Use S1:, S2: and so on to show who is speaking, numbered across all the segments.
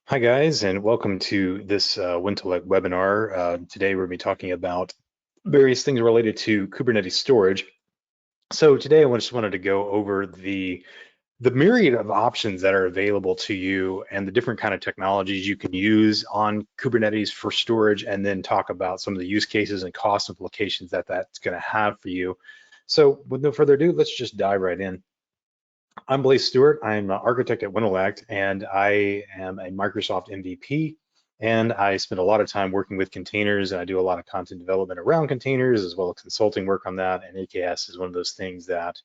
S1: Hi guys, and welcome to this Wintellect webinar. Today we're going to be talking about various things related to Kubernetes storage. So today I just wanted to go over the myriad of options that are available to you and the different kind of technologies you can use on Kubernetes for storage, and then talk about some of the use cases and cost implications that that's going to have for you. So with no further ado, let's just dive right in. I'm Blaze Stewart. I'm an architect at Wintellect, and I am a Microsoft MVP. And I spend a lot of time working with containers, and I do a lot of content development around containers, as well as consulting work on that. And AKS is one of those things that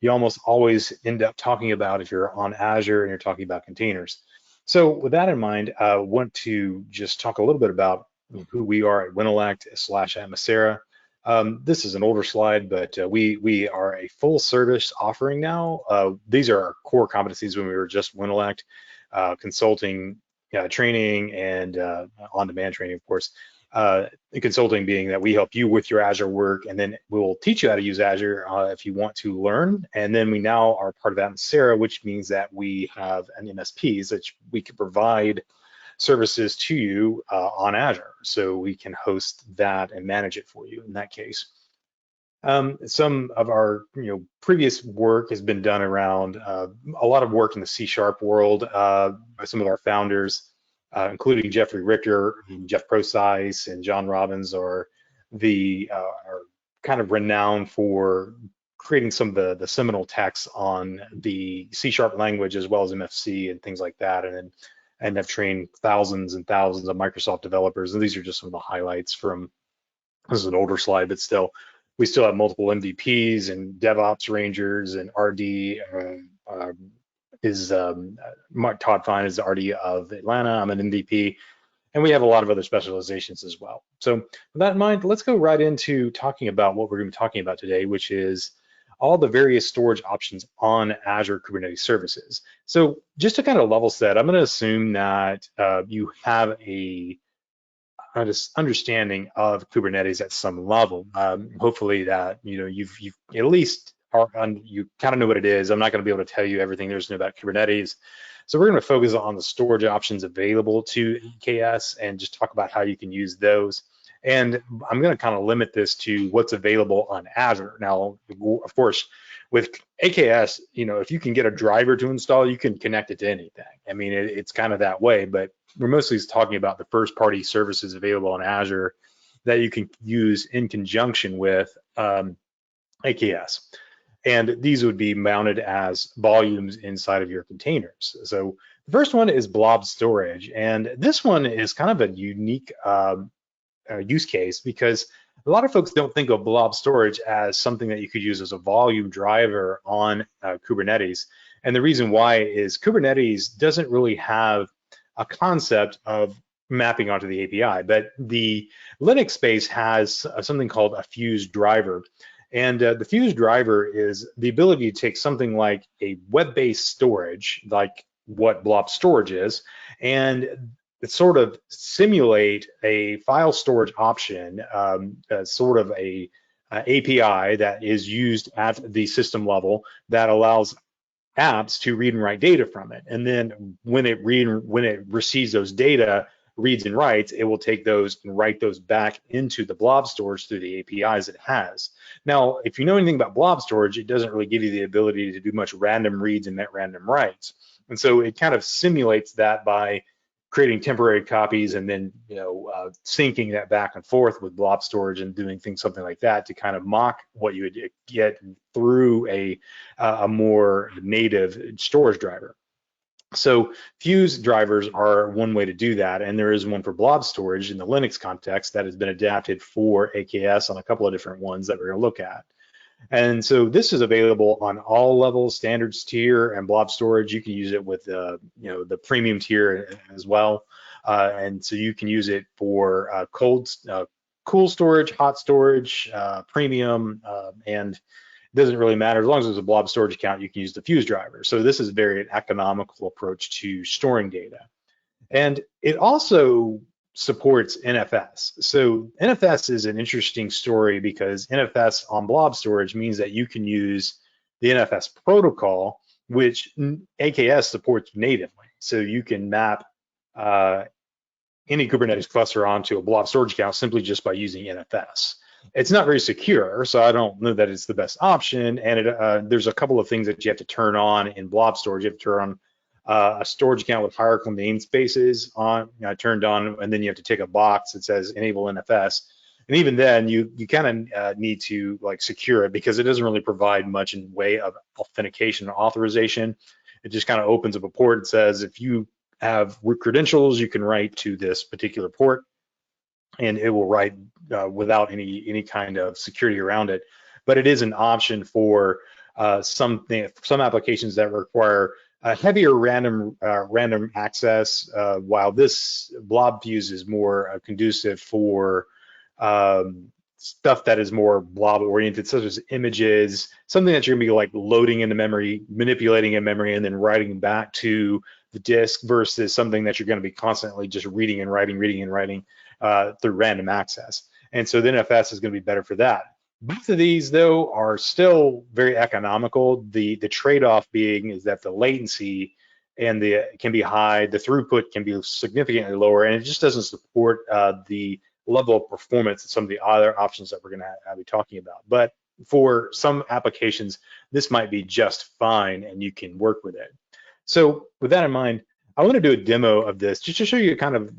S1: you almost always end up talking about if you're on Azure and you're talking about containers. So with that in mind, I want to just talk a little bit about who we are at Wintellect/Atmosera. This is an older slide, but we are a full service offering now. These are our core competencies when we were just Wintellect, consulting, training, and on-demand training, of course. Consulting being that we help you with your Azure work, and then we'll teach you how to use Azure if you want to learn. And then we now are part of Atmosera, which means that we have an MSPs that we can provide services to you on Azure. So we can host that and manage it for you in that case. Some of our previous work has been done around a lot of work in the C# world by some of our founders, including Jeffrey Richter, and Jeff Procyse, and John Robbins are kind of renowned for creating some of the seminal texts on the C# language, as well as MFC and things like that. And have trained thousands and thousands of Microsoft developers. And these are just some of the highlights from, this is an older slide, but still, we still have multiple MVPs and DevOps Rangers, and RD Todd Fine is the RD of Atlanta. I'm an MVP, and we have a lot of other specializations as well. So with that in mind, let's go right into talking about what we're going to be talking about today, which is all the various storage options on Azure Kubernetes Services. So just to kind of level set, I'm going to assume that you have a understanding of Kubernetes at some level. Hopefully that you've at least you kind of know what it is. I'm not going to be able to tell you everything there's to know about Kubernetes. So we're going to focus on the storage options available to AKS and just talk about how you can use those. And I'm going to kind of limit this to what's available on Azure. Now, of course, with AKS, if you can get a driver to install, you can connect it to anything. I mean, it's kind of that way, but we're mostly talking about the first-party services available on Azure that you can use in conjunction with AKS. And these would be mounted as volumes inside of your containers. So the first one is Blob Storage. And this one is kind of a unique use case, because a lot of folks don't think of Blob Storage as something that you could use as a volume driver on Kubernetes. And the reason why is Kubernetes doesn't really have a concept of mapping onto the API, but the Linux space has something called a fused driver. And the fused driver is the ability to take something like a web-based storage, like what Blob Storage is, and sort of simulate a file storage option, sort of a API that is used at the system level that allows apps to read and write data from it. And then when it receives those data, reads and writes, it will take those and write those back into the blob storage through the APIs it has. Now, if you know anything about blob storage, it doesn't really give you the ability to do much random reads and random writes. And so it kind of simulates that by creating temporary copies and then syncing that back and forth with blob storage and doing something like that to kind of mock what you would get through a more native storage driver. So fuse drivers are one way to do that, and there is one for blob storage in the Linux context that has been adapted for AKS on a couple of different ones that we're going to look at. And so this is available on all levels, standards tier and blob storage. You can use it with the premium tier as well. And so you can use it for cool storage, hot storage, premium, and it doesn't really matter. As long as there's a blob storage account, you can use the fuse driver. So this is a very economical approach to storing data. And it also supports NFS. So NFS is an interesting story because NFS on blob storage means that you can use the NFS protocol, which AKS supports natively. So you can map any Kubernetes cluster onto a blob storage account simply just by using NFS. It's not very secure, so I don't know that it's the best option. And there's a couple of things that you have to turn on in blob storage. You have to turn on a storage account with hierarchical namespaces on, turned on, and then you have to tick a box that says enable NFS. And even then, you kind of need to like secure it because it doesn't really provide much in way of authentication or authorization. It just kind of opens up a port and says if you have root credentials, you can write to this particular port, and it will write without any kind of security around it. But it is an option for some applications that require heavier random access, while this blob fuse is more conducive for stuff that is more blob oriented, such as images, something that you're gonna be like loading into memory, manipulating in memory, and then writing back to the disk, versus something that you're gonna be constantly just reading and writing through random access. And so the NFS is gonna be better for that. Both of these, though, are still very economical. The trade-off being is that the latency and can be high, the throughput can be significantly lower, and it just doesn't support the level of performance and some of the other options that we're going to be talking about. But for some applications, this might be just fine, and you can work with it. So with that in mind, I want to do a demo of this just to show you kind of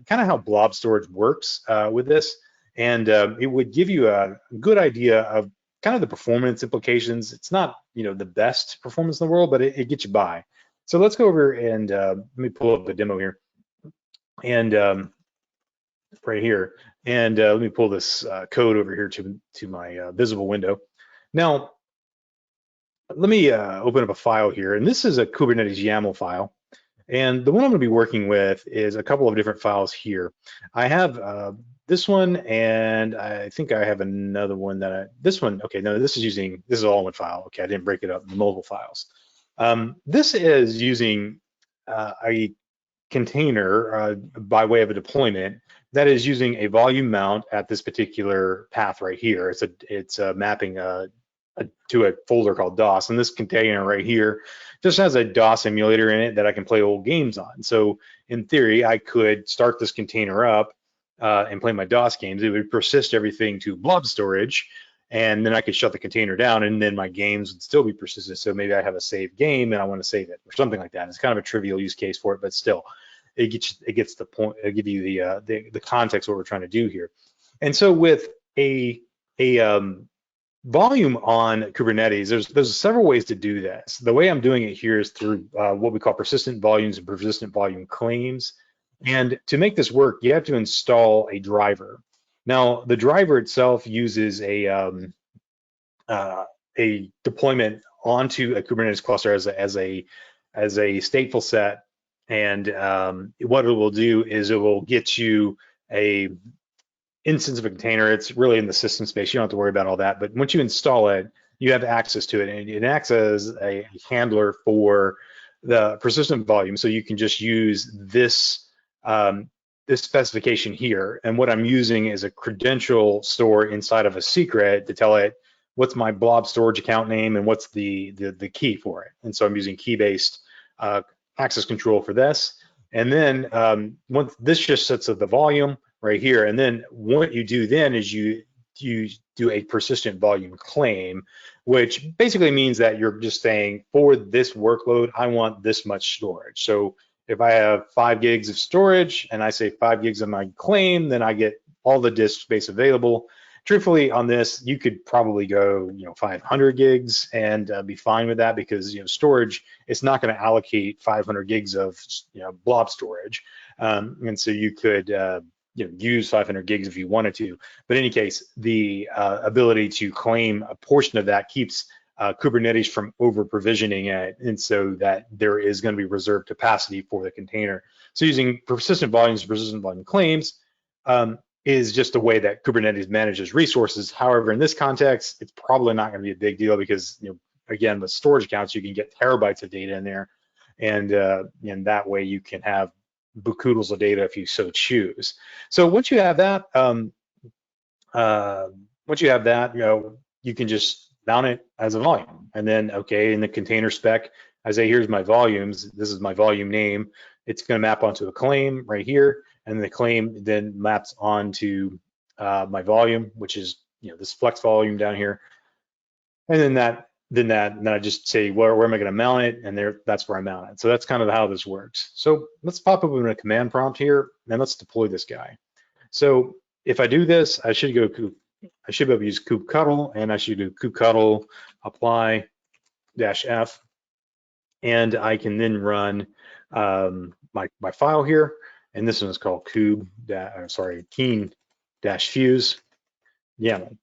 S1: how blob storage works with this. And it would give you a good idea of kind of the performance implications. It's not, the best performance in the world, but it gets you by. So let's go over and let me pull up the demo here, and right here, and let me pull this code over here to my visible window. Now, let me open up a file here, and this is a Kubernetes YAML file. And the one I'm going to be working with is a couple of different files here. I have this one, and I think I have another one this one, okay, no, this is all one file. Okay, I didn't break it up in multiple files. This is using a container by way of a deployment that is using a volume mount at this particular path right here. It's mapping to a folder called DOS, and this container right here just has a DOS emulator in it that I can play old games on. So in theory, I could start this container up and play my DOS games. It would persist everything to blob storage, and then I could shut the container down, and then my games would still be persistent. So maybe I have a saved game and I want to save it or something like that. It's kind of a trivial use case for it, but still, it gets the point. It'll give you the context of what we're trying to do here. And so with a volume on Kubernetes, there's several ways to do this. The way I'm doing it here is through what we call persistent volumes and persistent volume claims. And to make this work, you have to install a driver. Now, the driver itself uses a deployment onto a Kubernetes cluster as a stateful set. And what it will do is it will get you a instance of a container. It's really in the system space. You don't have to worry about all that. But once you install it, you have access to it, and it acts as a handler for the persistent volume. So you can just use this this specification here. And what I'm using is a credential store inside of a secret to tell it what's my blob storage account name and what's the key for it. And so I'm using key-based access control for this. And then once this just sets up the volume right here, and then what you do then is you do a persistent volume claim, which basically means that you're just saying, for this workload, I want this much storage. So if I have 5 gigs of storage and I say 5 gigs of my claim, then I get all the disk space available. Truthfully, on this, you could probably go 500 gigs and be fine with that, because storage, it's not going to allocate 500 gigs of blob storage, and so you could use 500 gigs if you wanted to. But in any case, the ability to claim a portion of that keeps Kubernetes from over provisioning it, and so that there is going to be reserved capacity for the container. So using persistent volumes, persistent volume claims is just a way that Kubernetes manages resources. However, in this context, it's probably not going to be a big deal, because again, with storage accounts, you can get terabytes of data in there, and that way you can have bookkeepers of data if you so choose. So once you have that, you can just mount it as a volume, and then in the container spec, I say, here's my volumes. This is my volume name, it's going to map onto a claim right here, and the claim then maps onto my volume, which is this flex volume down here, and then I just say where am I going to mount it, and that's where I mount it. So that's kind of how this works. So let's pop open a command prompt here, and let's deploy this guy. So if I do this, I should be able to use kubectl, and I should do kubectl apply -f, and I can then run my file here, and this one is called keen-fuse YAML,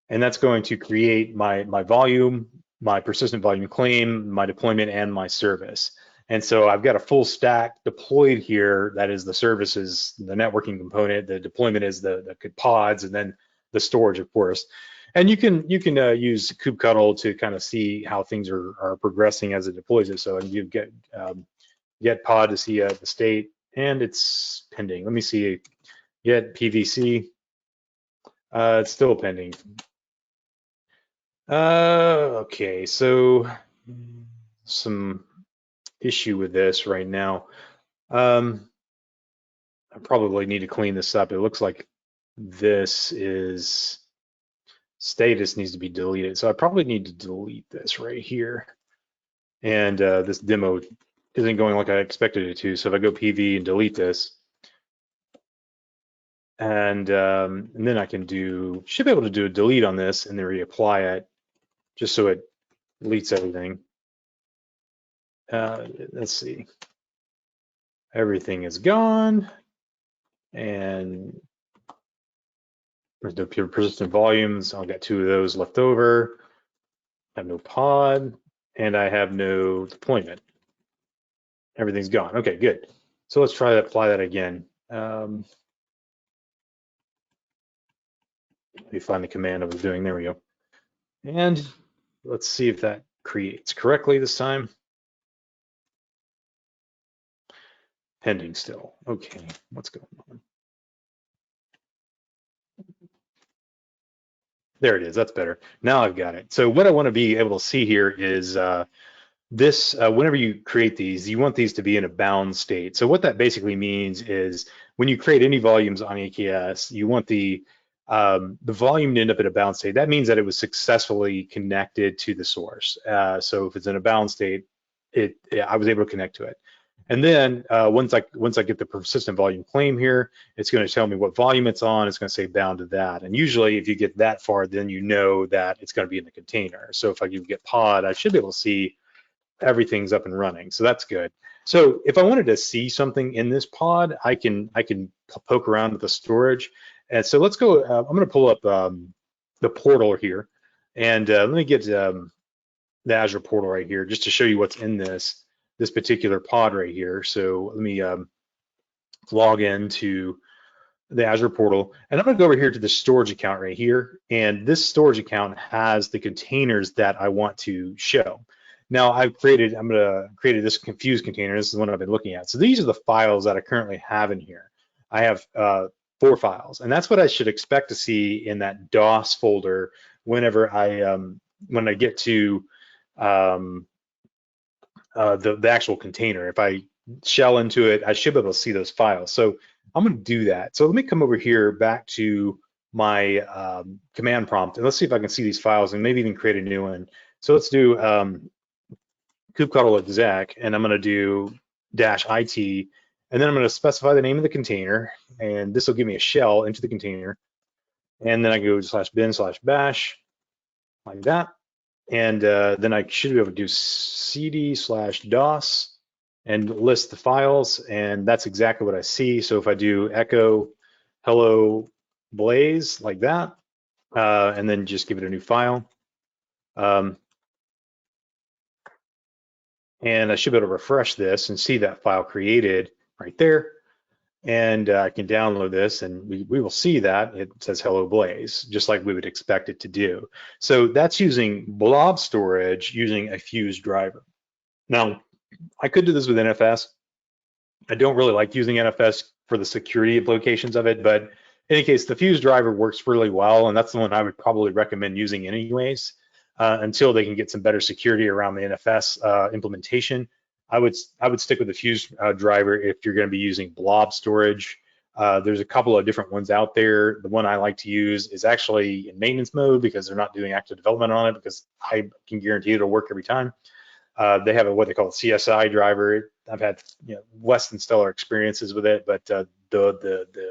S1: and that's going to create my volume, my persistent volume claim, my deployment, and my service. And so I've got a full stack deployed here. That is the services, the networking component. The deployment is the pods, and then the storage, of course. And you can use kubectl to kind of see how things are progressing as it deploys it. So you get pod to see the state, and it's pending. Let me see, get PVC. It's still pending. Okay, so some issue with this right now. I probably need to clean this up. It looks like this is status needs to be deleted. So I probably need to delete this right here. And this demo isn't going like I expected it to. So if I go PV and delete this, and then I can should be able to do a delete on this and then reapply it, just so it deletes everything. Let's see. Everything is gone, and there's no pure persistent volumes. I'll get 2 of those left over. I have no pod, and I have no deployment. Everything's gone. Okay, good. So let's try to apply that again. Let me find the command I was doing. There we go. And let's see if that creates correctly this time. Pending still. Okay, what's going on? There it is. That's better. Now I've got it. So what I want to be able to see here is this. Whenever you create these, you want these to be in a bound state. So what that basically means is when you create any volumes on AKS, you want the volume to end up in a bound state. That means that it was successfully connected to the source. So if it's in a bound state, I was able to connect to it. And then once I get the persistent volume claim here, it's going to tell me what volume it's on. It's going to say bound to that. And usually if you get that far, then you know that it's going to be in the container. So if I get pod, I should be able to see everything's up and running. So that's good. So if I wanted to see something in this pod, I can poke around with the storage. And so let's go, I'm going to pull up the portal here. And let me get the Azure portal right here just to show you what's in this particular pod right here. So let me log into the Azure portal, and I'm going to go over here to the storage account right here. And this storage account has the containers that I want to show. Now I'm going to create this confused container. This is the one I've been looking at. So these are the files that I currently have in here. I have 4 files, and that's what I should expect to see in that DOS folder whenever when I get to the actual container. If I shell into it, I should be able to see those files. So I'm going to do that. So let me come over here back to my command prompt, and let's see if I can see these files and maybe even create a new one. So let's do kubectl exec, and I'm going to do -it, and then I'm going to specify the name of the container, and this will give me a shell into the container. And then I go /bin/bash like that. And then I should be able to do cd/dos and list the files, and that's exactly what I see. So if I do echo hello blaze like that, and then just give it a new file, and I should be able to refresh this and see that file created right there. And I can download this, and we will see that it says hello blaze, just like we would expect it to do. So that's using blob storage using a fuse driver. Now, I could do this with NFS. I don't really like using NFS for the security implications of it, but in any case, the fuse driver works really well, and that's the one I would probably recommend using anyways, until they can get some better security around the NFS implementation. I would stick with the Fuse driver if you're going to be using blob storage. There's a couple of different ones out there. The one I like to use is actually in maintenance mode because they're not doing active development on it, because I can guarantee it'll work every time. They have what they call a CSI driver. I've had less than stellar experiences with it, but the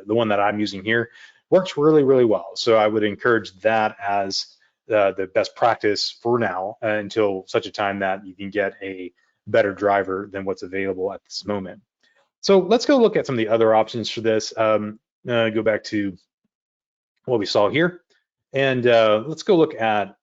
S1: one that I'm using here works really, really well. So I would encourage that as the best practice for now, until such a time that you can get a better driver than what's available at this moment. So let's go look at some of the other options for this. Go back to what we saw here, and let's go look at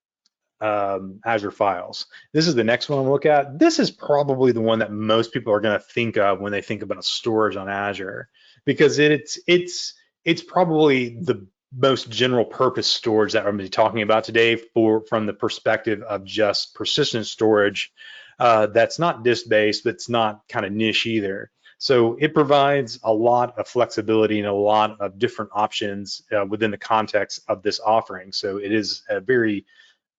S1: Azure Files. This is the next one I'll look at. This is probably the one that most people are going to think of when they think about storage on Azure, because it's probably the most general purpose storage that I'm going to be talking about today from the perspective of just persistent storage. That's not disk-based, but it's not kind of niche either. So it provides a lot of flexibility and a lot of different options within the context of this offering. So it is a very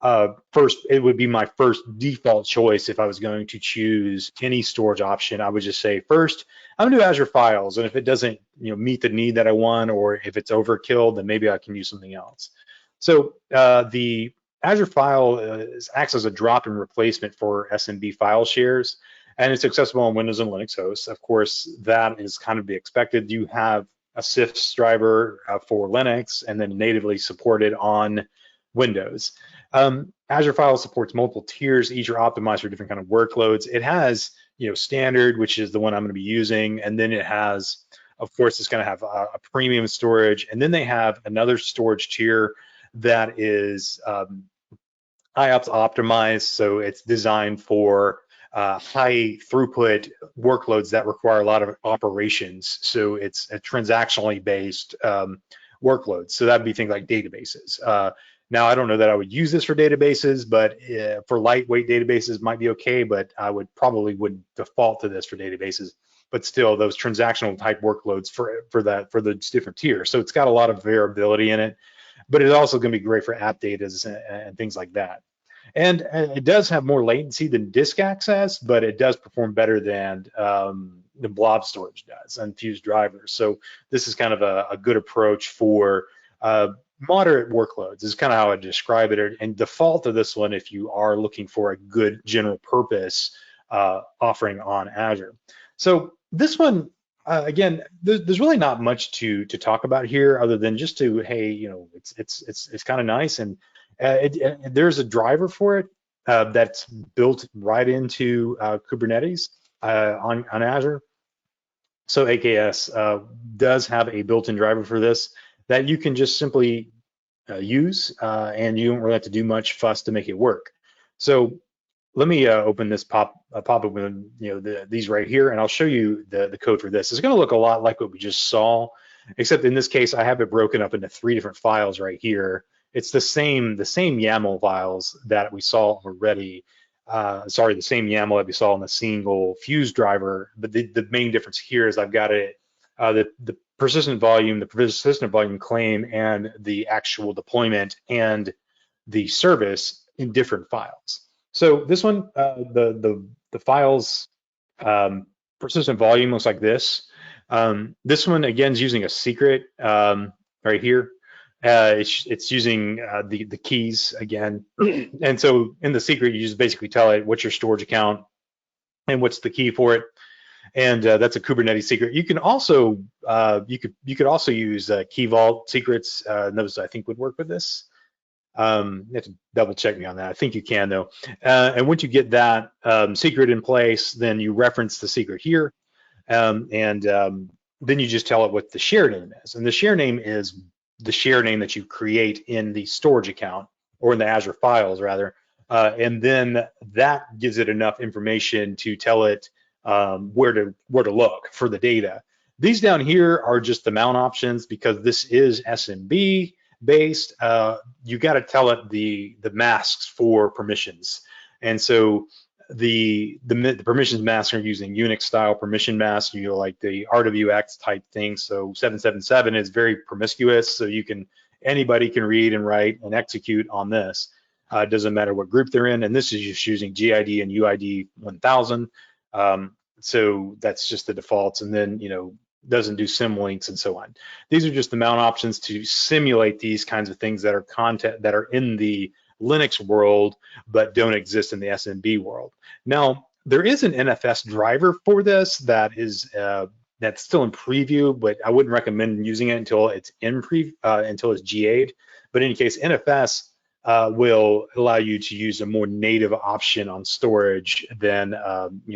S1: it would be my first default choice if I was going to choose any storage option. I would just say first, I'm gonna do Azure Files, and if it doesn't meet the need that I want, or if it's overkill, then maybe I can use something else. So the Azure File acts as a drop-in replacement for SMB file shares, and it's accessible on Windows and Linux hosts. Of course, that is kind of be expected. You have a CIFS driver for Linux, and then natively supported on Windows. Azure Files supports multiple tiers, each are optimized for different kind of workloads. It has, standard, which is the one I'm going to be using, and then it has, of course, it's going to have a premium storage, and then they have another storage tier that is IOPS optimized, so it's designed for high throughput workloads that require a lot of operations. So it's a transactionally based workload. So that'd be things like databases. Now, I don't know that I would use this for databases, but for lightweight databases might be okay, but I would default to this for databases. But still, those transactional type workloads for the different tiers. So it's got a lot of variability in it, but it's also going to be great for app data and things like that. And it does have more latency than disk access, but it does perform better than the blob storage does and Fuse drivers. So this is kind of a good approach for moderate workloads is kind of how I describe it, and default to this one if you are looking for a good general purpose offering on Azure. So this one, again, there's really not much to talk about here other than just to, hey, it's kind of nice, and there's a driver for it that's built right into Kubernetes on Azure. So AKS does have a built-in driver for this that you can just simply use, and you don't really have to do much fuss to make it work. So let me open this pop-up with these right here, and I'll show you the code for this. It's going to look a lot like what we just saw, except in this case I have it broken up into 3 different files right here. It's the same YAML files that we saw already. Sorry, the same YAML that we saw in the single Fuse driver, but the main difference here is I've got it the persistent volume, the persistent volume claim, and the actual deployment and the service in different files. So this one, the files persistent volume looks like this. This one again is using a secret right here. It's using the keys again, and so in the secret you just basically tell it what's your storage account and what's the key for it. And that's a Kubernetes secret. You can also you could also use key vault secrets. Those I think would work with this. You have to double check me on that. I think you can though. And once you get that secret in place, then you reference the secret here, and then you just tell it what the share name is. And the share name is the share name that you create in the storage account, or in the Azure Files rather. And then that gives it enough information to tell it where to look for the data. These down here are just the mount options because this is SMB based. You got to tell it the masks for permissions, and so the permissions masks are using Unix style permission masks, like the RWX type thing. So 777 is very promiscuous, so anybody can read and write and execute on this. It doesn't matter what group they're in, and this is just using GID and UID 1000. So that's just the defaults, and then doesn't do symlinks and so on. These are just the mount options to simulate these kinds of things that are content that are in the Linux world but don't exist in the SMB world. Now there is an NFS driver for this that is that's still in preview, but I wouldn't recommend using it until it's until it's GA'd. But in any case, NFS will allow you to use a more native option on storage than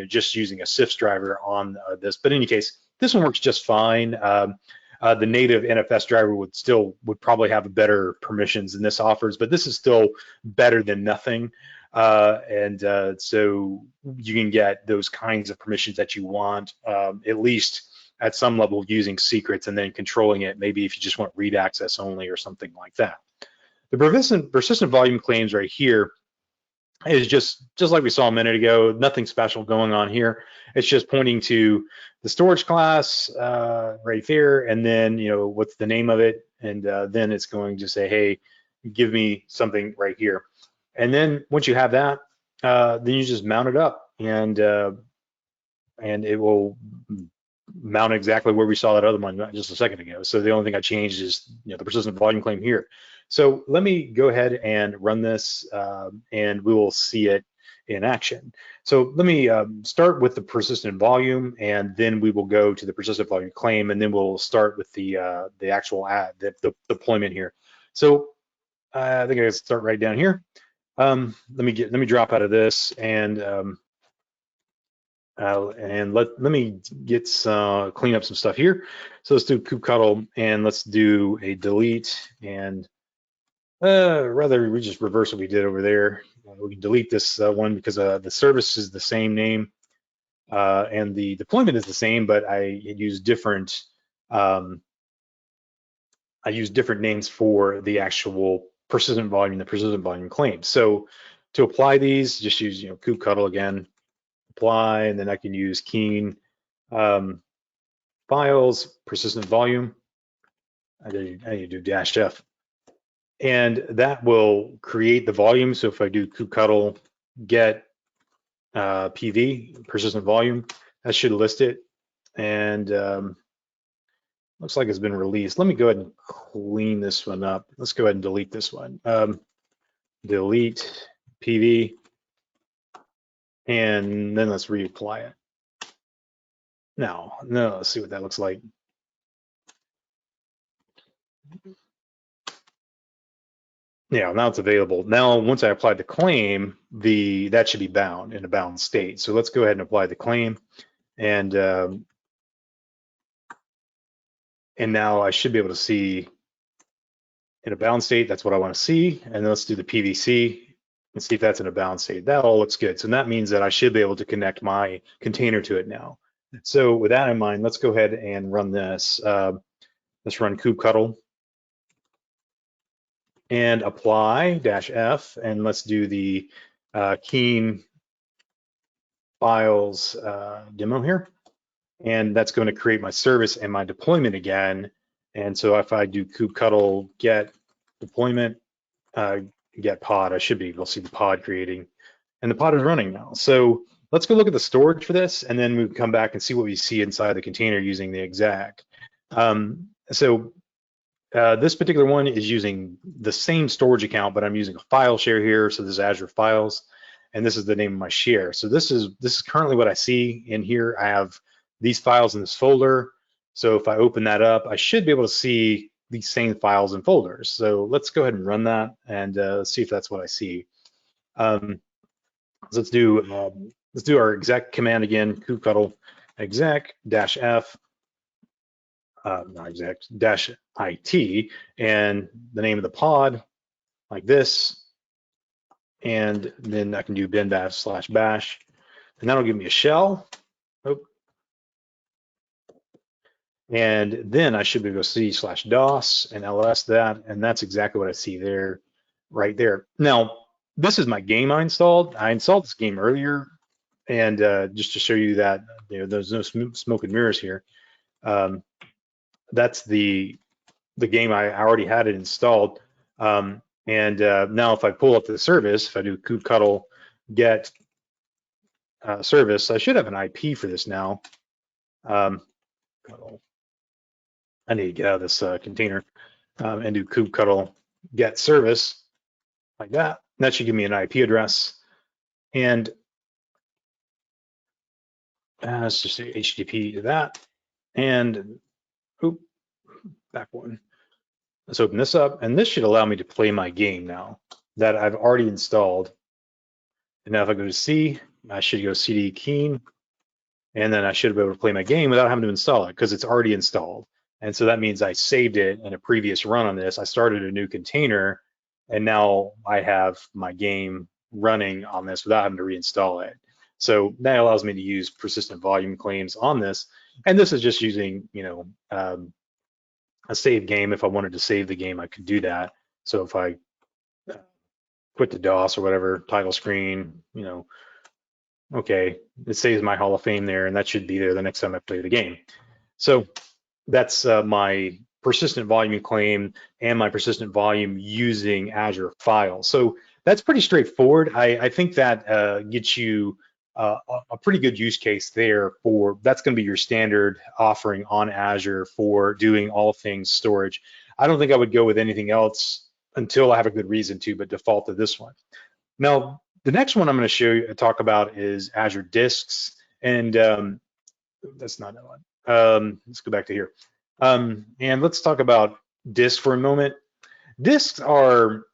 S1: just using a CIFS driver on this. But in any case, this one works just fine. The native NFS driver would probably have better permissions than this offers, but this is still better than nothing. So you can get those kinds of permissions that you want, at least at some level, using secrets and then controlling it, maybe if you just want read access only or something like that. The persistent volume claims right here is just like we saw a minute ago, nothing special going on here. It's just pointing to the storage class right there, and then what's the name of it, and then it's going to say, hey, give me something right here. And then once you have that, then you just mount it up, and it will mount exactly where we saw that other one just a second ago. So the only thing I changed is the persistent volume claim here. So let me go ahead and run this, and we will see it in action. So let me start with the persistent volume, and then we will go to the persistent volume claim, and then we'll start with the actual the deployment here. So I think I can start right down here. Let me drop out of this, and let me get clean up some stuff here. So let's do kubectl, and let's do a delete, and rather we just reverse what we did over there. We can delete this one because the service is the same name, and the deployment is the same, but I use different names for the actual persistent volume and the persistent volume claim. So to apply these, just use kubectl again, apply, and then I can use keen files, persistent volume. I need to do -f, and that will create the volume. So if I do kubectl get PV, persistent volume, that should list it, and looks like it's been released. Let me go ahead and clean this one up. Let's go ahead and delete this one. Delete PV, and then let's reapply it. Now, let's see what that looks like. Yeah, now it's available. Now, once I apply the claim, that should be bound in a bound state. So let's go ahead and apply the claim, and now I should be able to see in a bound state. That's what I want to see. And let's do the PVC and see if that's in a bound state. That all looks good. So that means that I should be able to connect my container to it now. So with that in mind, let's go ahead and run this. Let's run kubectl and apply -f, and let's do the keen files demo here. And that's going to create my service and my deployment again. And so if I do kubectl get deployment, get pod, I should be able to see the pod creating, and the pod is running now. So let's go look at the storage for this, and then we can come back and see what we see inside the container using the exec. This particular one is using the same storage account, but I'm using a file share here. So this is Azure Files, and this is the name of my share. So this is currently what I see in here. I have these files in this folder. So if I open that up, I should be able to see these same files and folders. So let's go ahead and run that, and see if that's what I see. So let's do our exec command again, kubectl exec -f, not exec, -it, and the name of the pod like this, and then I can do bin bash /bash, and that'll give me a shell. And then I should be able to see /dos and ls that, and that's exactly what I see there, right there. Now, this is my game I installed. I installed this game earlier, and just to show you that there's no smoke and mirrors here. That's the game I already had it installed. And now if I pull up the service, if I do kubectl get service. I should have an IP for this now. I need to get out of this container and do kubectl get service like that. That should give me an IP address. And let's just say HTTP to that. And back one. Let's open this up. And this should allow me to play my game now that I've already installed. And now if I go to C, I should go CD keen. And then I should be able to play my game without having to install it because it's already installed. And so that means I saved it in a previous run on this. I started a new container, and now I have my game running on this without having to reinstall it. So that allows me to use persistent volume claims on this. And this is just using, a save game. If I wanted to save the game, I could do that. So if I quit the DOS or whatever, title screen, okay, it saves my Hall of Fame there, and that should be there the next time I play the game. So that's my persistent volume claim and my persistent volume using Azure Files. So that's pretty straightforward. I think that gets you a pretty good use case there for, that's going to be your standard offering on Azure for doing all things storage. I don't think I would go with anything else until I have a good reason to, but default to this one. Now, the next one I'm going to talk about is Azure Disks, and that's not that one. Let's go back to here. And let's talk about disks for a moment. Disks are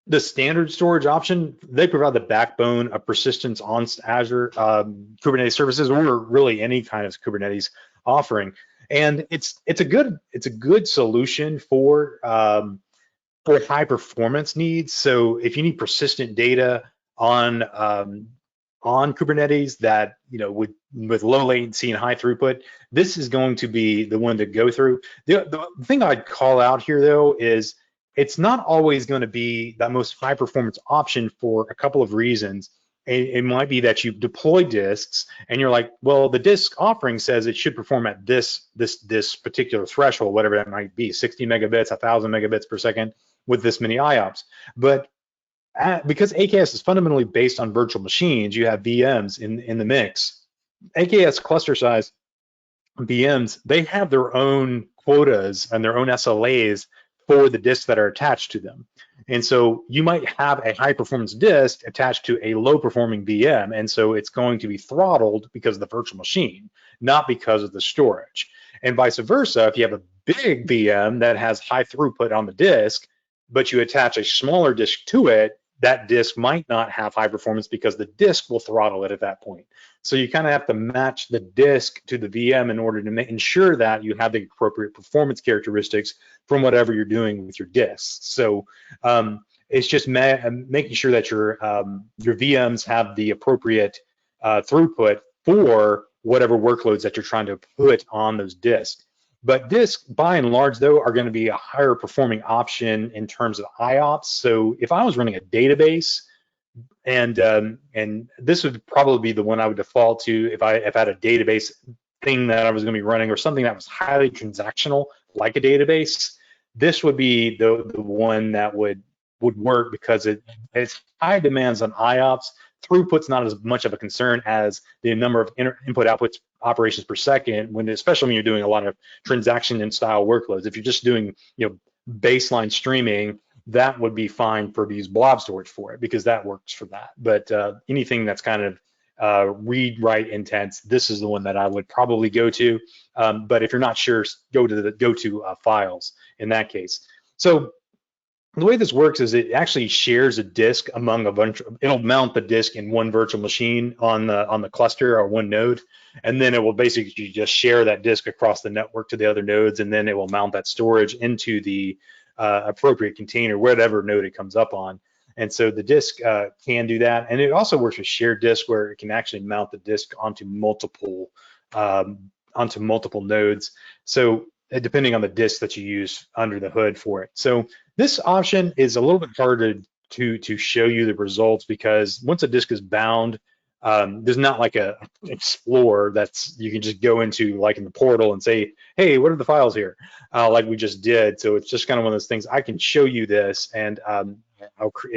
S1: the standard storage option. They provide the backbone of persistence on Azure Kubernetes services, or really any kind of Kubernetes offering. And it's a good solution for high performance needs. So if you need persistent data on Kubernetes that, with low latency and high throughput, this is going to be the one to go through. The thing I'd call out here though is it's not always going to be the most high performance option for a couple of reasons. It might be that you've deployed disks and you're like, well, the disk offering says it should perform at this particular threshold, whatever that might be, 60 megabits, 1,000 megabits per second with this many IOPS. But because AKS is fundamentally based on virtual machines, you have VMs in the mix. AKS cluster size VMs, they have their own quotas and their own SLAs for the disks that are attached to them. And so you might have a high performance disk attached to a low performing VM. And so it's going to be throttled because of the virtual machine, not because of the storage. And vice versa, if you have a big VM that has high throughput on the disk, but you attach a smaller disk to it, that disk might not have high performance because the disk will throttle it at that point. So you kind of have to match the disk to the VM in order to ensure that you have the appropriate performance characteristics from whatever you're doing with your disks. So it's just making sure that your VMs have the appropriate throughput for whatever workloads that you're trying to put on those disks. But disks, by and large, though, are going to be a higher performing option in terms of IOPS. So if I was running a database, and this would probably be the one I would default to if I had a database thing that I was going to be running, or something that was highly transactional, like a database, this would be the one that would work because it's high demands on IOPS. Throughput's not as much of a concern as the number of input-output operations per second, especially when you're doing a lot of transaction and style workloads. If you're just doing baseline streaming, that would be fine for to use blob storage for it, because that works for that. But anything that's kind of read-write intense, this is the one that I would probably go to. But if you're not sure, go to files in that case. So the way this works is it actually shares a disk among a bunch. It'll mount the disk in one virtual machine on the cluster or one node, and then it will basically just share that disk across the network to the other nodes, and then it will mount that storage into the appropriate container, whatever node it comes up on. And so the disk can do that, and it also works with shared disk, where it can actually mount the disk onto multiple nodes. So depending on the disk that you use under the hood for it. So this option is a little bit harder to show you the results, because once a disk is bound, there's not like a explorer that's you can just go into, like in the portal, and say, hey, what are the files here, like we just did. So it's just kind of one of those things. I can show you this, and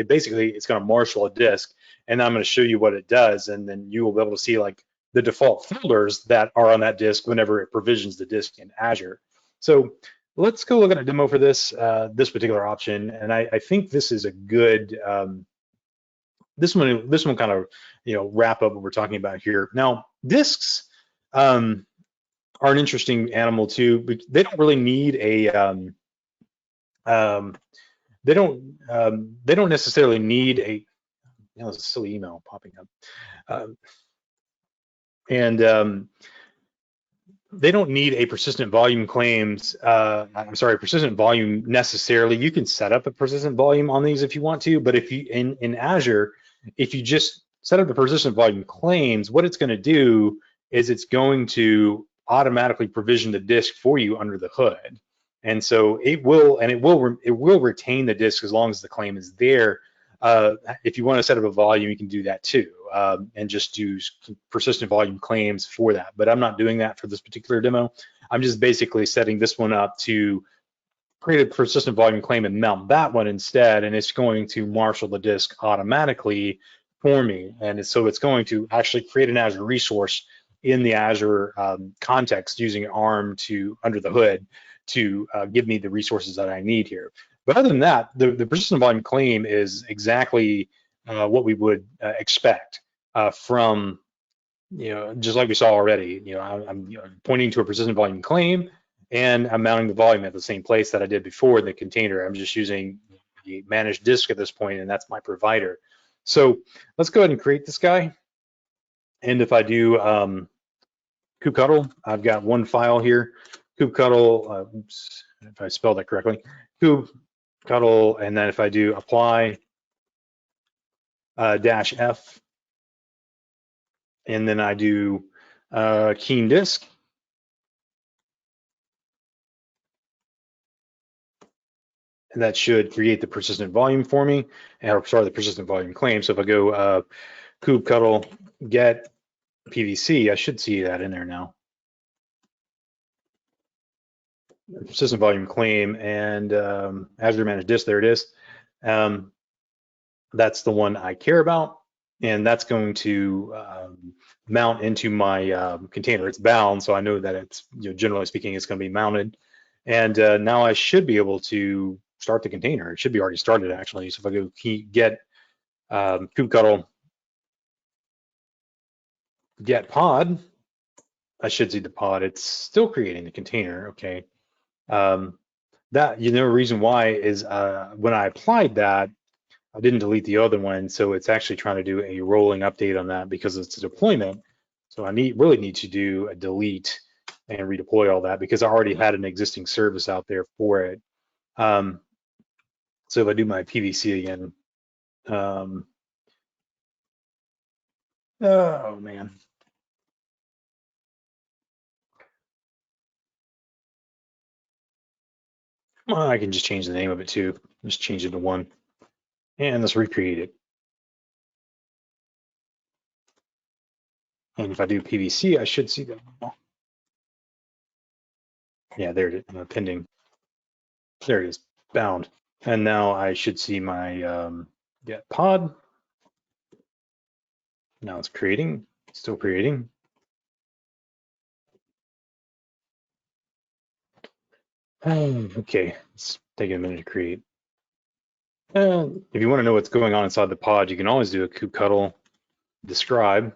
S1: basically it's going to marshal a disk, and I'm going to show you what it does, and then you will be able to see like the default folders that are on that disk whenever it provisions the disk in Azure. So let's go look at a demo for this particular option, and I think this is a good this one kind of wrap up what we're talking about here. Now disks are an interesting animal too. They don't really need a they don't necessarily need a there's a silly email popping up and they don't need a persistent volume claims. Persistent volume necessarily. You can set up a persistent volume on these if you want to, but if you in Azure, if you just set up the persistent volume claims, what it's going to do is it's going to automatically provision the disk for you under the hood, and so it will retain the disk as long as the claim is there. If you want to set up a volume, you can do that too, and just do persistent volume claims for that. But I'm not doing that for this particular demo. I'm just basically setting this one up to create a persistent volume claim and mount that one instead, and it's going to marshal the disk automatically for me. And so it's going to actually create an Azure resource in the Azure context using ARM under the hood to give me the resources that I need here. But other than that, the persistent volume claim is exactly what we would expect from, just like we saw already. I'm pointing to a persistent volume claim, and I'm mounting the volume at the same place that I did before in the container. I'm just using the managed disk at this point, and that's my provider. So let's go ahead and create this guy. And if I do kubectl, I've got one file here, kubectl, oops, if I spelled that correctly, kubectl, and then if I do apply -f, and then I do keen disk, and that should create the persistent volume for me, or sorry, the persistent volume claim. So if I go kubectl get PVC, I should see that in there now. Persistent volume claim and Azure Managed Disk, there it is. That's the one I care about, and that's going to mount into my container. It's bound, so I know that it's, generally speaking, it's going to be mounted. And now I should be able to start the container. It should be already started, actually. So if I go get kubectl get pod, I should see the pod. It's still creating the container. Okay. That, reason why is when I applied that, I didn't delete the other one, so it's actually trying to do a rolling update on that because it's a deployment. So I really need to do a delete and redeploy all that because I already had an existing service out there for it. So if I do my PVC again, oh man. Well, I can just change the name of it too. Just change it to 1. And let's recreate it. And if I do PVC, I should see that. Yeah, there it is, pending. There it is, bound. And now I should see my get pod. Now it's creating, still creating. Okay, it's taking a minute to create. If you want to know what's going on inside the pod, you can always do a kubectl describe.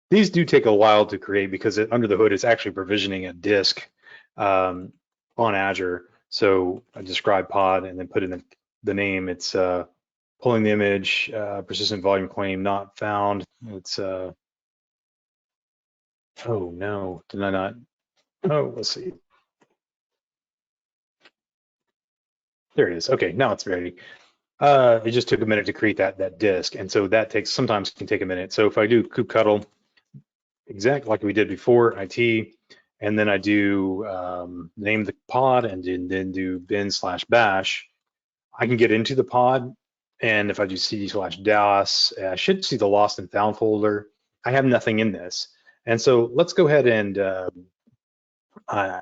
S1: These do take a while to create because under the hood it's actually provisioning a disk on Azure. So I describe pod and then put in the name. It's pulling the image, persistent volume claim not found. It's oh no, did I not? Oh, let's see. There it is. Okay, now it's ready. It just took a minute to create that disk, and so that sometimes can take a minute. So if I do kubectl exact like we did before, IT, and then I do name the pod and then do bin/bash, I can get into the pod, and if I do cd/DOS, I should see the lost and found folder. I have nothing in this, and so let's go ahead and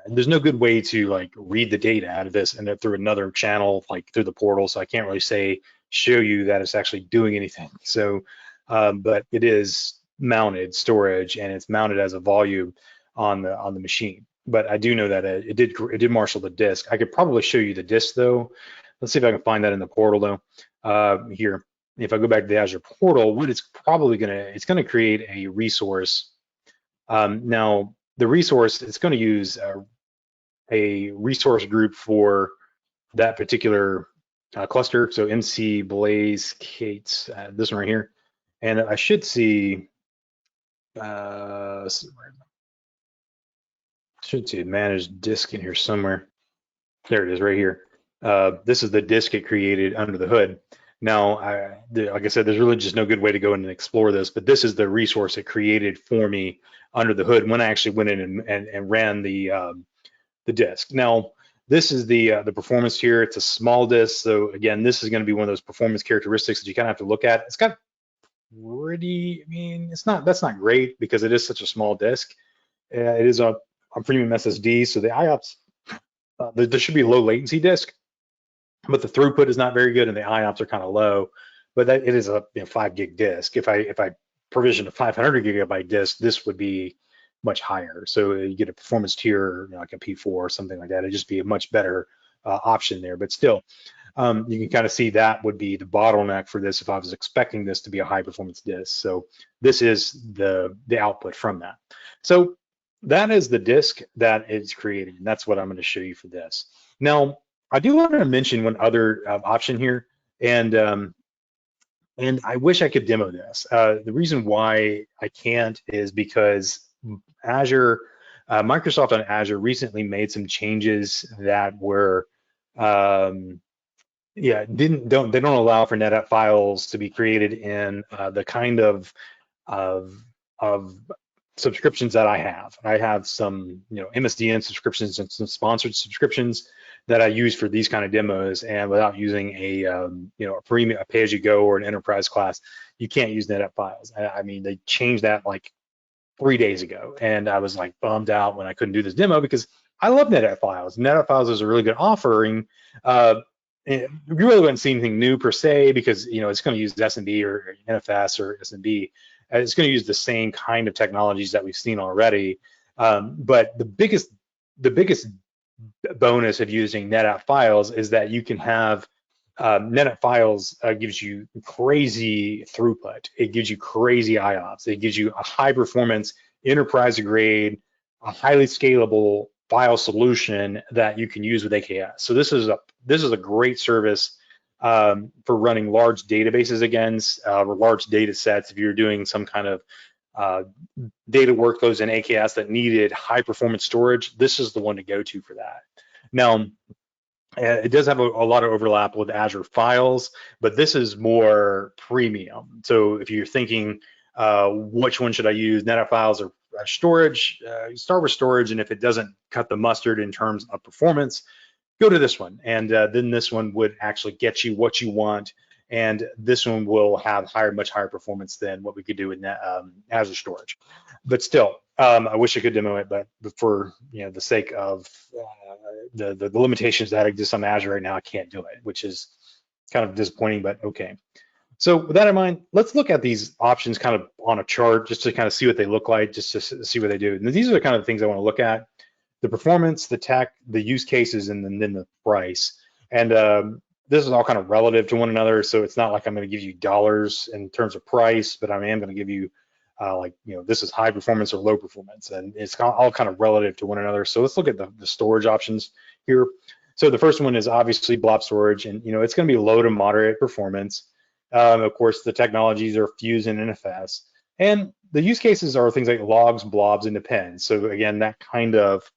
S1: there's no good way to like read the data out of this and through another channel like through the portal, so I can't really say show you that it's actually doing anything. So, but it is mounted storage and it's mounted as a volume on the machine. But I do know that it did marshal the disk. I could probably show you the disk though. Let's see if I can find that in the portal though. Here, if I go back to the Azure portal, what it's probably it's gonna create a resource. Now the resource, it's gonna use a resource group for that particular cluster. So MC Blaze Kates, this one right here. And I should see, managed disk in here somewhere. There it is right here. This is the disk it created under the hood. Now, like I said, there's really just no good way to go in and explore this, but this is the resource it created for me under the hood when I actually went in and ran the disk. Now, this is the performance here. It's a small disk, so again, this is going to be one of those performance characteristics that you kind of have to look at. It's got pretty, I mean, that's not great because it is such a small disk. It is a premium SSD, so the IOPS, there should be a low latency disk, but the throughput is not very good and the IOPS are kind of low. But it is a 5 gig disk. If I provision a 500 gigabyte disk, this would be much higher. So you get a performance tier, like a P4 or something like that. It'd just be a much better option there. But still, you can kind of see that would be the bottleneck for this if I was expecting this to be a high performance disk. So this is the output from that. So that is the disk that is created, and that's what I'm going to show you for this. Now, I do want to mention one other option here, and I wish I could demo this. The reason why I can't is because Azure, Microsoft on Azure recently made some changes that were, they don't allow for NetApp files to be created in the kind of subscriptions that I have. I have some, MSDN subscriptions and some sponsored subscriptions that I use for these kind of demos, and without using a premium, a pay-as-you-go or an enterprise class, you can't use NetApp files. I mean, they changed that like 3 days ago, and I was like bummed out when I couldn't do this demo because I love NetApp files. NetApp files is a really good offering. You really wouldn't see anything new per se because it's going to use SMB or NFS or SMB. It's going to use the same kind of technologies that we've seen already. But the biggest bonus of using NetApp files is that you can have NetApp files gives you crazy throughput. It gives you crazy IOPS. It gives you a high performance, enterprise grade, a highly scalable file solution that you can use with AKS. So this is a great service for running large databases against or large data sets. If you're doing some kind of data workloads in AKS that needed high performance storage, this is the one to go to for that. Now, it does have a lot of overlap with Azure Files, but this is more premium. So if you're thinking, which one should I use, NetApp Files or storage, start with storage, and if it doesn't cut the mustard in terms of performance, go to this one. And then this one would actually get you what you want, and this one will have much higher performance than what we could do with Azure Storage. But still, I wish I could demo it, but for the sake of the limitations that exist on Azure right now, I can't do it, which is kind of disappointing, but okay. So with that in mind, let's look at these options kind of on a chart just to kind of see what they look like, just to see what they do. And these are the kind of things I want to look at: the performance, the tech, the use cases, and then the price. And this is all kind of relative to one another, so it's not like I'm going to give you dollars in terms of price, but I am going to give you this is high performance or low performance, and it's all kind of relative to one another. So let's look at the storage options here. So the first one is obviously blob storage, and it's going to be low to moderate performance. Of course, the technologies are Fuse and NFS, and the use cases are things like logs, blobs, and depends. So again, that kind of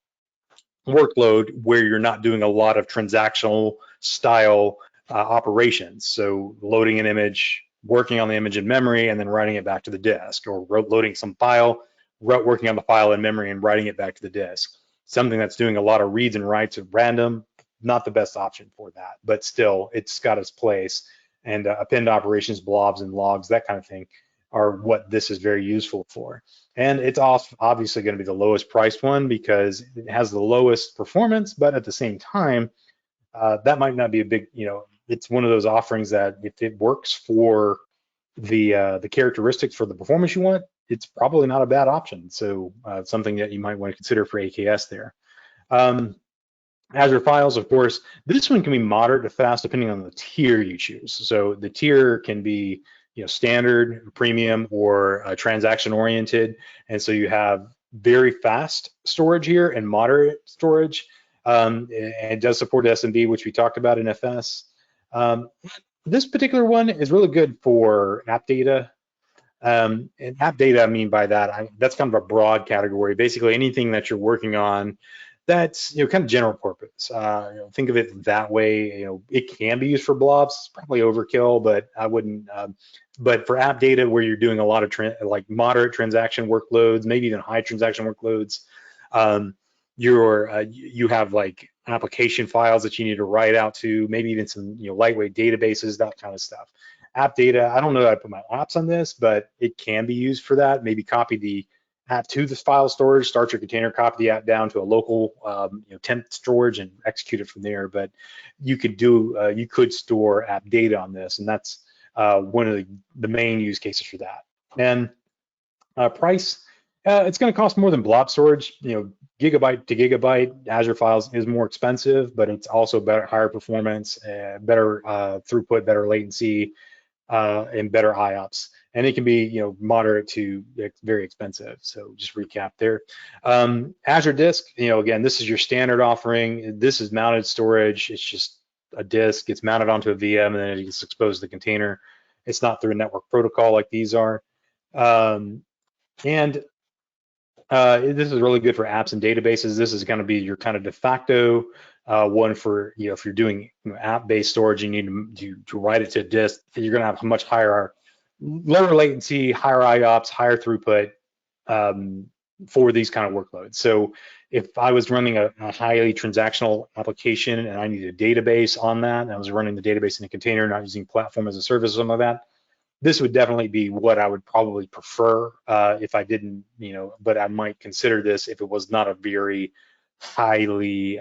S1: workload where you're not doing a lot of transactional style operations. So loading an image, working on the image in memory, and then writing it back to the disk, or loading some file, working on the file in memory and writing it back to the disk. Something that's doing a lot of reads and writes at random, not the best option for that, but still, it's got its place. And append operations, blobs and logs, that kind of thing, are what this is very useful for. And it's obviously going to be the lowest priced one because it has the lowest performance, but at the same time, that might not be a big, it's one of those offerings that if it works for the characteristics for the performance you want, it's probably not a bad option. So something that you might want to consider for AKS there. Azure Files, of course, this one can be moderate to fast depending on the tier you choose. So the tier can be, standard, premium, or transaction oriented. And so you have very fast storage here and moderate storage. And it does support SMB, which we talked about in FS. This particular one is really good for app data. And app data, I mean by that, that's kind of a broad category. Basically, anything that you're working on that's kind of general purpose. Think of it that way. It can be used for blobs. It's probably overkill, but I wouldn't. But for app data, where you're doing a lot of like moderate transaction workloads, maybe even high transaction workloads, you have like application files that you need to write out to, maybe even some lightweight databases, that kind of stuff. App data, I don't know that I put my apps on this, but it can be used for that. Maybe copy the app to this file storage, start your container, copy the app down to a local temp storage and execute it from there. But you could store app data on this, and that's one of the main use cases for that. And price, it's going to cost more than blob storage. Gigabyte to gigabyte, Azure Files is more expensive, but it's also better, higher performance, better throughput, better latency, and better IOPS. And it can be, moderate to very expensive. So just recap there. Azure Disk, again, this is your standard offering. This is mounted storage. It's just a disk. It's mounted onto a VM, and then it gets exposed to the container. It's not through a network protocol like these are. This is really good for apps and databases. This is going to be your kind of de facto one for, if you're doing app-based storage, you need to write it to a disk. You're going to have a much higher, lower latency, higher IOPS, higher throughput for these kind of workloads. So if I was running a highly transactional application and I needed a database on that, and I was running the database in a container, not using platform as a service, some of that, this would definitely be what I would probably prefer if I didn't, but I might consider this if it was not a very highly,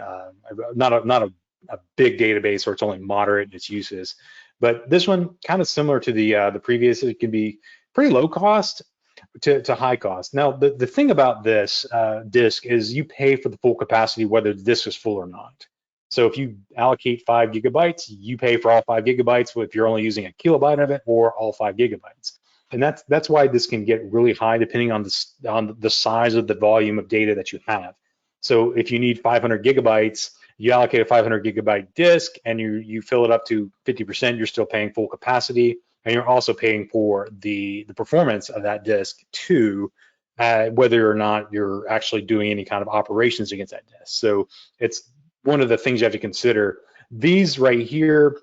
S1: not a big database, or it's only moderate in its uses. But this one, kind of similar to the previous, it can be pretty low cost to high cost. Now, the thing about this disk is you pay for the full capacity whether the disk is full or not. So if you allocate 5 gigabytes, you pay for all 5 gigabytes if you're only using a kilobyte of it, or all 5 gigabytes. And that's why this can get really high depending on the size of the volume of data that you have. So if you need 500 gigabytes, you allocate a 500 gigabyte disk and you fill it up to 50%, you're still paying full capacity, and you're also paying for the performance of that disk too, whether or not you're actually doing any kind of operations against that disk. So it's one of the things you have to consider. These right here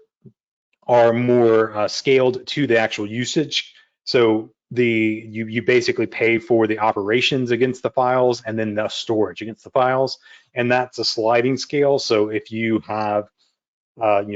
S1: are more scaled to the actual usage. So you basically pay for the operations against the files and then the storage against the files, and that's a sliding scale. So if you have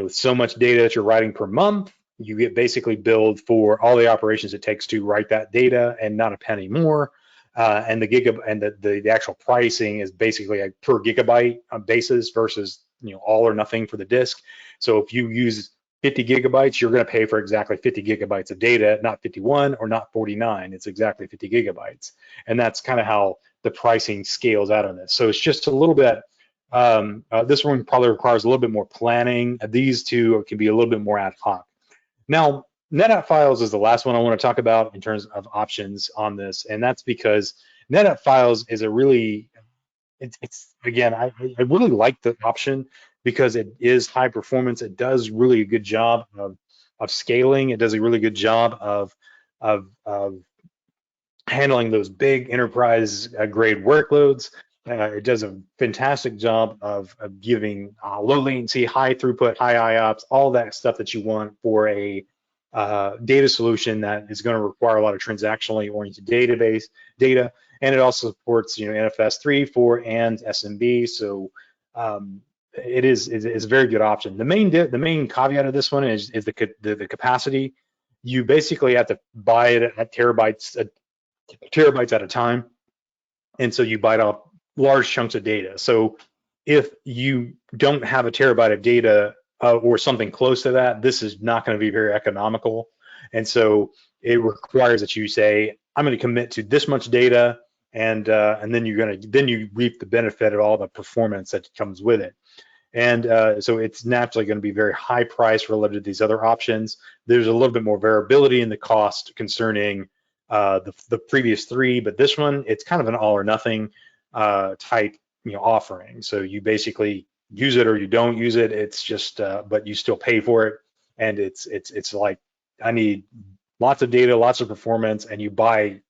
S1: so much data that you're writing per month, you get basically billed for all the operations it takes to write that data and not a penny more. And the actual pricing is basically a per gigabyte basis versus all or nothing for the disk. So if you use 50 gigabytes, you're going to pay for exactly 50 gigabytes of data, not 51 or not 49. It's exactly 50 gigabytes, and that's kind of how the pricing scales out on this. So it's just a little bit. This one probably requires a little bit more planning. These two can be a little bit more ad hoc. Now, NetApp Files is the last one I want to talk about in terms of options on this, and that's because NetApp Files is a really, again, I really like the option because it is high performance. It does really a good job of scaling. It does a really good job of handling those big enterprise grade workloads. It does a fantastic job of giving low latency, high throughput, high IOPS, all that stuff that you want for a data solution that is going to require a lot of transactionally oriented database data. And it also supports NFS 3, 4, and SMB. So it's a very good option. The main caveat of this one is the capacity. You basically have to buy it at terabytes at a time, and so you bite off large chunks of data. So if you don't have a terabyte of data or something close to that, this is not going to be very economical. And so it requires that you say, I'm going to commit to this much data, and then you reap the benefit of all the performance that comes with it. And so it's naturally going to be very high price relative to these other options. There's a little bit more variability in the cost concerning the previous three, but this one, it's kind of an all or nothing type offering. So you basically use it or you don't use it. It's just, but you still pay for it. And it's like, I need lots of data, lots of performance, and you buy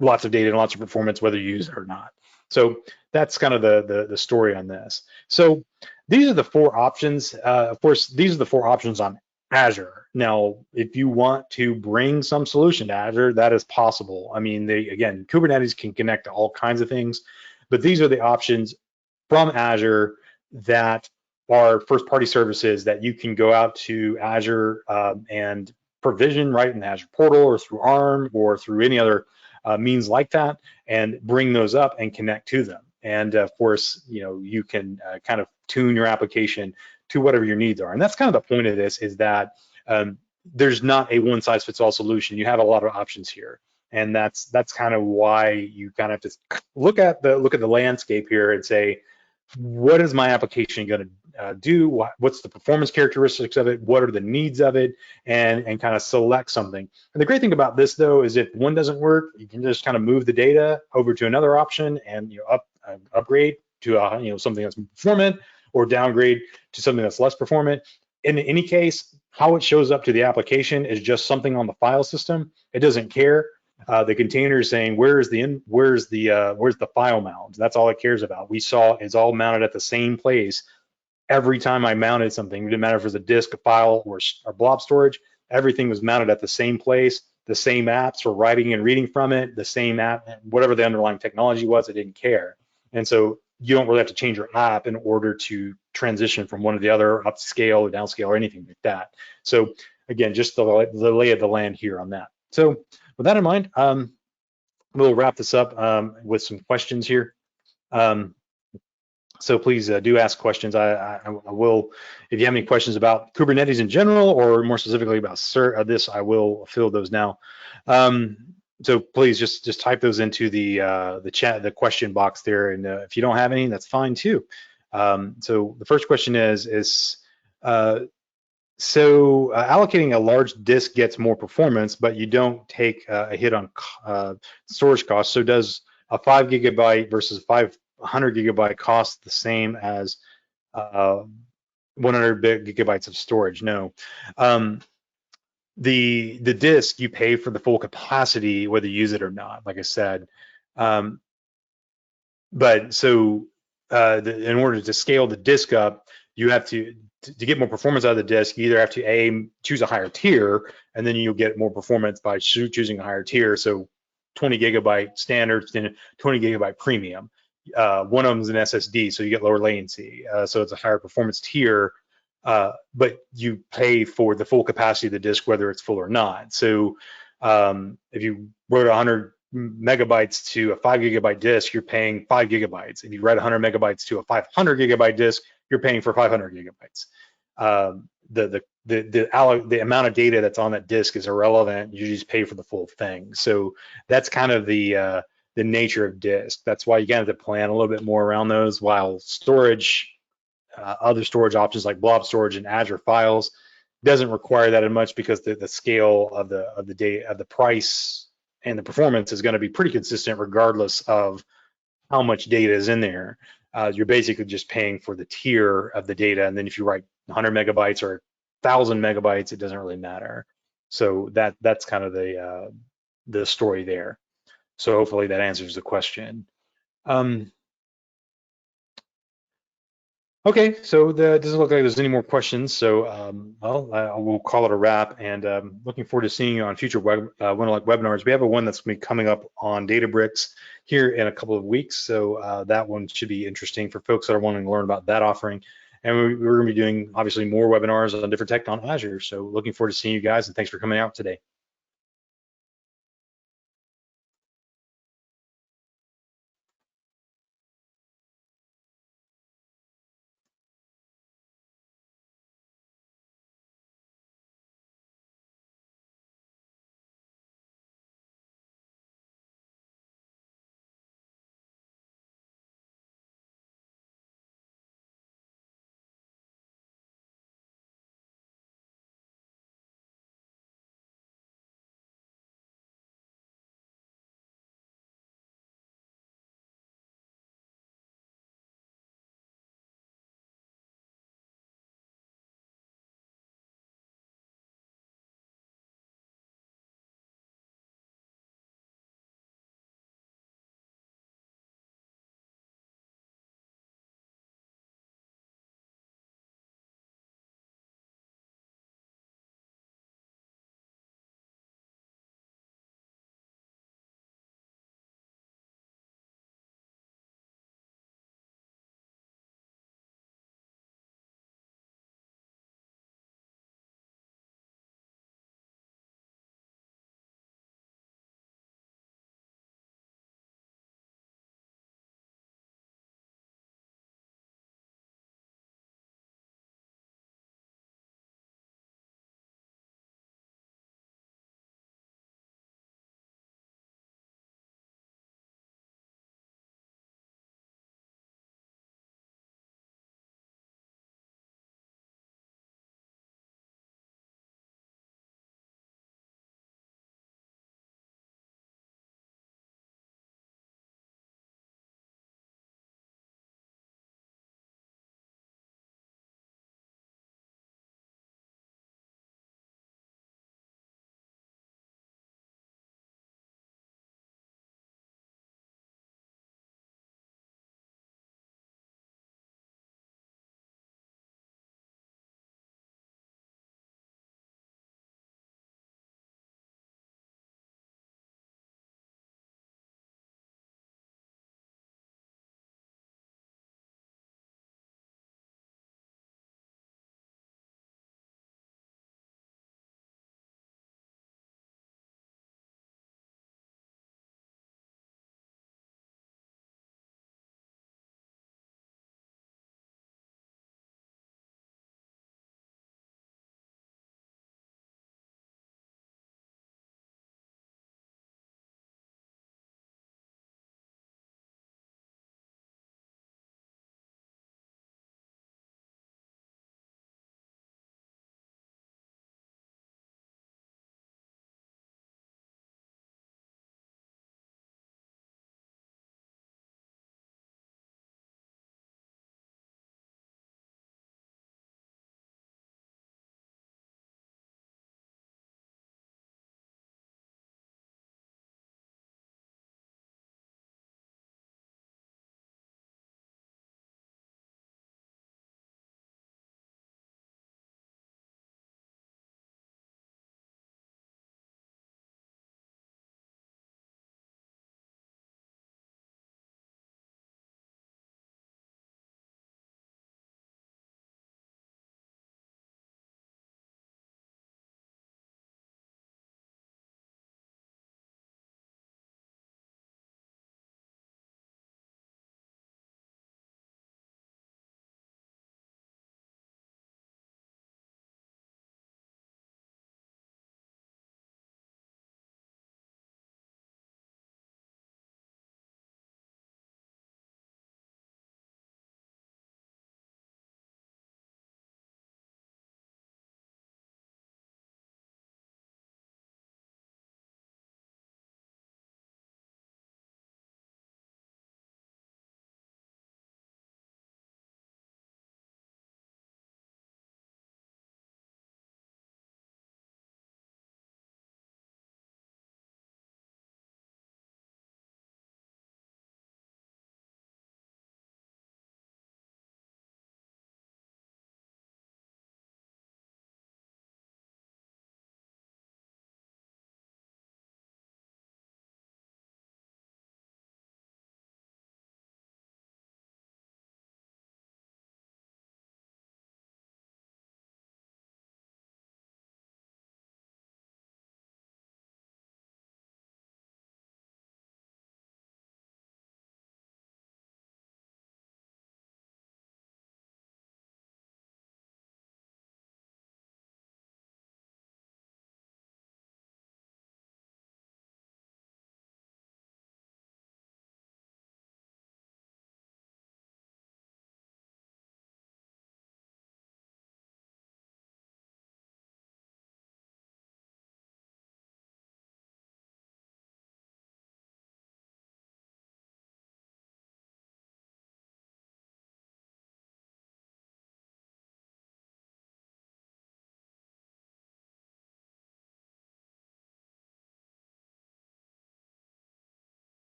S1: lots of data and lots of performance whether you use it or not. So that's kind of the story on this. So these are the four options. Of course, these are the four options on Azure. Now, if you want to bring some solution to Azure, that is possible. I mean, again, Kubernetes can connect to all kinds of things, but these are the options from Azure that are first-party services that you can go out to Azure and provision right in the Azure Portal or through ARM or through any other means like that, and bring those up and connect to them. And of course, you can kind of tune your application to whatever your needs are. And that's kind of the point of this, is that there's not a one-size-fits-all solution. You have a lot of options here, and that's kind of why you kind of have to look at the landscape here and say, what is my application going to do? What's the performance characteristics of it? What are the needs of it? And kind of select something. And the great thing about this, though, is if one doesn't work, you can just kind of move the data over to another option and upgrade to something that's more performant, or downgrade to something that's less performant. In any case, how it shows up to the application is just something on the file system. It doesn't care. The container is saying, where's the file mount? That's all it cares about. We saw it's all mounted at the same place every time I mounted something. It didn't matter if it was a disk, a file, or blob storage. Everything was mounted at the same place. The same apps for writing and reading from it. The same app, whatever the underlying technology was, it didn't care. And so you don't really have to change your app in order to transition from one to the other, upscale or downscale or anything like that. So again, just the lay of the land here on that. So with that in mind, we'll wrap this up with some questions here. So please do ask questions. I will, if you have any questions about Kubernetes in general, or more specifically about this, I will fill those now. So please just type those into the chat, the question box there. And if you don't have any, that's fine too. So the first question is allocating a large disk gets more performance, but you don't take a hit on storage costs. So does a 5 GB versus 500 GB cost the same as 100 GB of storage? No. The disk, you pay for the full capacity whether you use it or not, like I said. But so in order to scale the disk up, you have to get more performance out of the disk. You either have to choose a higher tier, and then you'll get more performance by choosing a higher tier. So 20 GB standard, 20 GB premium. One of them is an SSD, so you get lower latency. So it's a higher performance tier, but you pay for the full capacity of the disk, whether it's full or not. So if you wrote 100 megabytes to a 5 GB disk, you're paying 5 GB. If you write 100 megabytes to a 500 GB disk, you're paying for 500 gigabytes. The amount of data that's on that disk is irrelevant. You just pay for the full thing. So that's kind of the nature of disk. That's why you got to plan a little bit more around those. While storage, other storage options like blob storage and Azure Files doesn't require that as much, because the scale of the data, of the price and the performance is going to be pretty consistent regardless of how much data is in there. You're basically just paying for the tier of the data, and then if you write 100 megabytes or 1,000 megabytes, it doesn't really matter. So that's kind of the story there. So hopefully that answers the question. Okay, so it doesn't look like there's any more questions. So we'll call it a wrap, and looking forward to seeing you on future Winterlike webinars. We have one that's going to be coming up on Databricks here in a couple of weeks. So that one should be interesting for folks that are wanting to learn about that offering. And we're going to be doing obviously more webinars on different tech on Azure. So looking forward to seeing you guys, and thanks for coming out today.